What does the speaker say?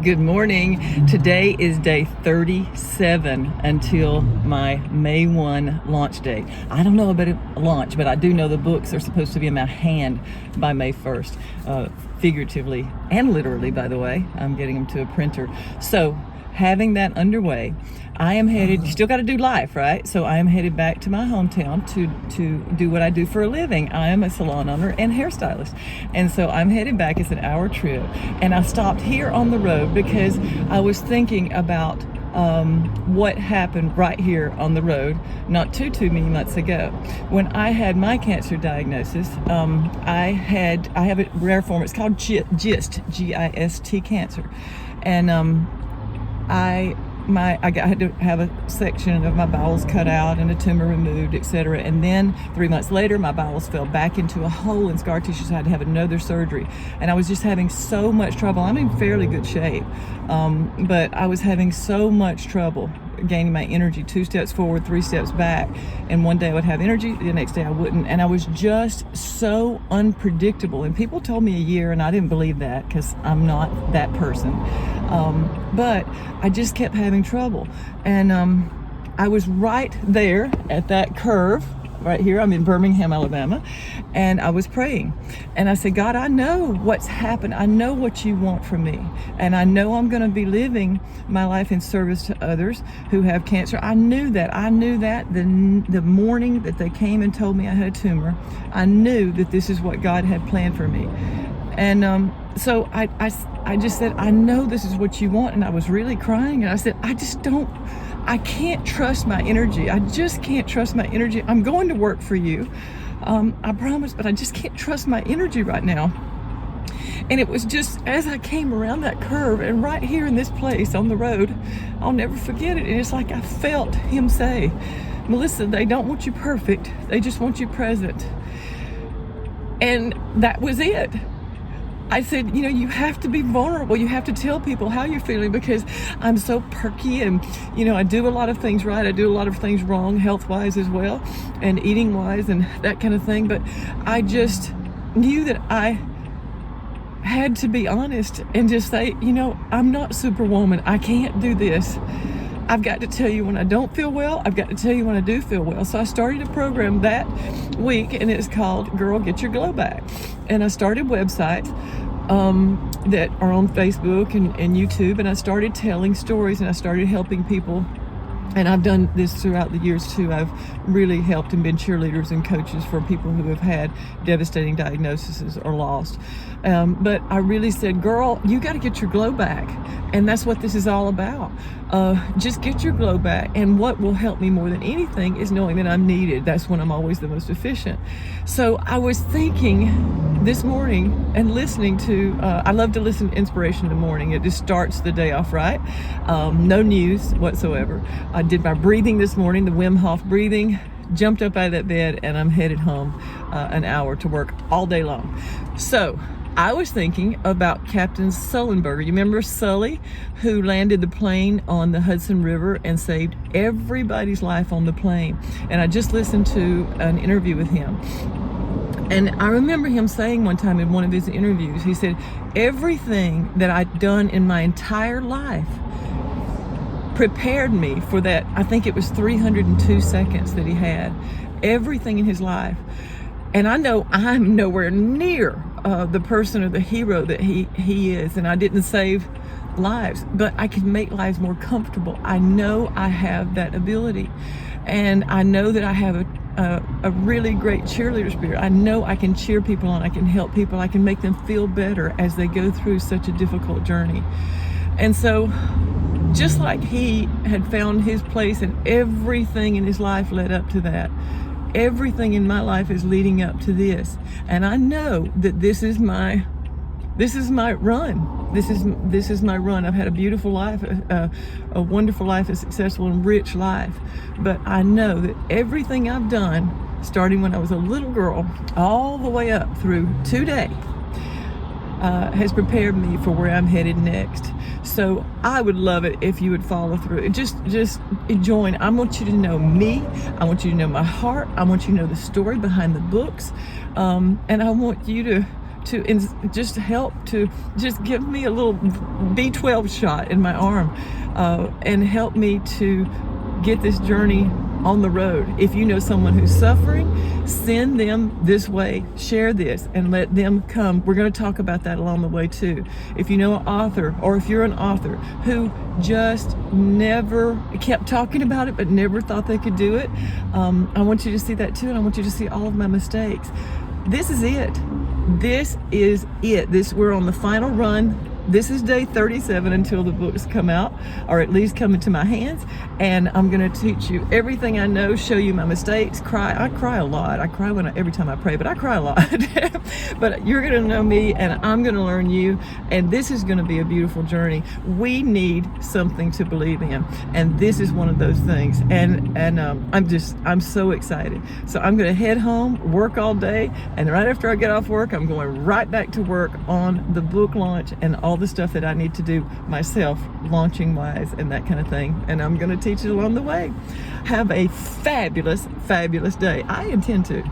Good morning. Today is day 37 until my May 1 launch date. I don't know about a launch, but I do know the books are supposed to be in my hand by May 1st, figuratively and literally, by the way. I'm getting them to a printer. So having that underway, I am headed, you still got to do life, right? So I am headed back to my hometown to do what I do for a living. I am a salon owner and hairstylist. And so I'm headed back. It's an hour trip. And I stopped here on the road because I was thinking about what happened right here on the road not too many months ago. When I had my cancer diagnosis, I have a rare form. It's called GIST, G-I-S-T cancer. And I had to have a section of my bowels cut out and a tumor removed, etc. And then 3 months later, my bowels fell back into a hole in scar tissue, so I had to have another surgery. And I was just having so much trouble. I'm in fairly good shape, but I was having so much trouble gaining my energy, 2 steps forward, 3 steps back. And one day I would have energy, the next day I wouldn't. And I was just so unpredictable. And people told me a year, and I didn't believe that because I'm not that person. But I just kept having trouble. And I was right there at that curve, right here. I'm in Birmingham, Alabama, and I was praying. And I said, God, I know what's happened. I know what you want from me. And I know I'm going to be living my life in service to others who have cancer. I knew that. The morning that they came and told me I had a tumor, I knew that this is what God had planned for me. And so I just said, I know this is what you want. And I was really crying. And I said, I can't trust my energy. I just can't trust my energy. I'm going to work for you. I promise, but I just can't trust my energy right now. And it was just as I came around that curve and right here in this place on the road, I'll never forget it. And it's like I felt him say, Melissa, they don't want you perfect. They just want you present. And that was it. I said, you have to be vulnerable. You have to tell people how you're feeling, because I'm so perky and, I do a lot of things right. I do a lot of things wrong, health-wise as well, and eating-wise and that kind of thing. But I just knew that I had to be honest and just say, I'm not Superwoman. I can't do this. I've got to tell you when I don't feel well. I've got to tell you when I do feel well. So I started a program that week, and it's called Girl, Get Your Glow Back. And I started websites that are on Facebook and YouTube, and I started telling stories, and I started helping people. And I've done this throughout the years too. I've really helped and been cheerleaders and coaches for people who have had devastating diagnoses or lost. But I really said, girl, you got to get your glow back. And that's what this is all about. Just get your glow back. And what will help me more than anything is knowing that I'm needed. That's when I'm always the most efficient. So I was thinking this morning and listening to, I love to listen to inspiration in the morning. It just starts the day off right. No news whatsoever. I did my breathing this morning, the Wim Hof breathing, jumped up out of that bed, and I'm headed home an hour to work all day long. So I was thinking about Captain Sullenberger. You remember Sully, who landed the plane on the Hudson River and saved everybody's life on the plane? And I just listened to an interview with him. And I remember him saying one time in one of his interviews, he said, everything that I'd done in my entire life prepared me for that. I think it was 302 seconds that he had. Everything in his life. And I know I'm nowhere near the person or the hero that he is. And I didn't save lives, but I can make lives more comfortable. I know I have that ability. And I know that I have a really great cheerleader spirit. I know I can cheer people on. I can help people. I can make them feel better as they go through such a difficult journey. And so just like he had found his place, and everything in his life led up to that, everything in my life is leading up to this. And I know that this is my run. This is my run. I've had a beautiful life, a wonderful life, a successful and rich life. But I know that everything I've done, starting when I was a little girl, all the way up through today, has prepared me for where I'm headed next. So I would love it if you would follow through. Just join. I want you to know me. I want you to know my heart. I want you to know the story behind the books. And I want you to to just help to just give me a little B12 shot in my arm, and help me to get this journey on the road. If you know someone who's suffering, send them this way, share this, and let them come. We're going to talk about that along the way too. If you know an author, or if you're an author who just never kept talking about it but never thought they could do it, I want you to see that too, and I want you to see all of my mistakes. This is it. This is it. We're on the final run. This is day 37 until the books come out, or at least come into my hands. And I'm going to teach you everything I know, show you my mistakes, cry. I cry a lot. I cry every time I pray, but I cry a lot. But you're going to know me, and I'm going to learn you. And this is going to be a beautiful journey. We need something to believe in, and this is one of those things. And I'm so excited. So I'm going to head home, work all day, and right after I get off work, I'm going right back to work on the book launch and all the stuff that I need to do myself, launching wise and that kind of thing. And I'm going to teach it along the way. Have a fabulous, fabulous day. I intend to.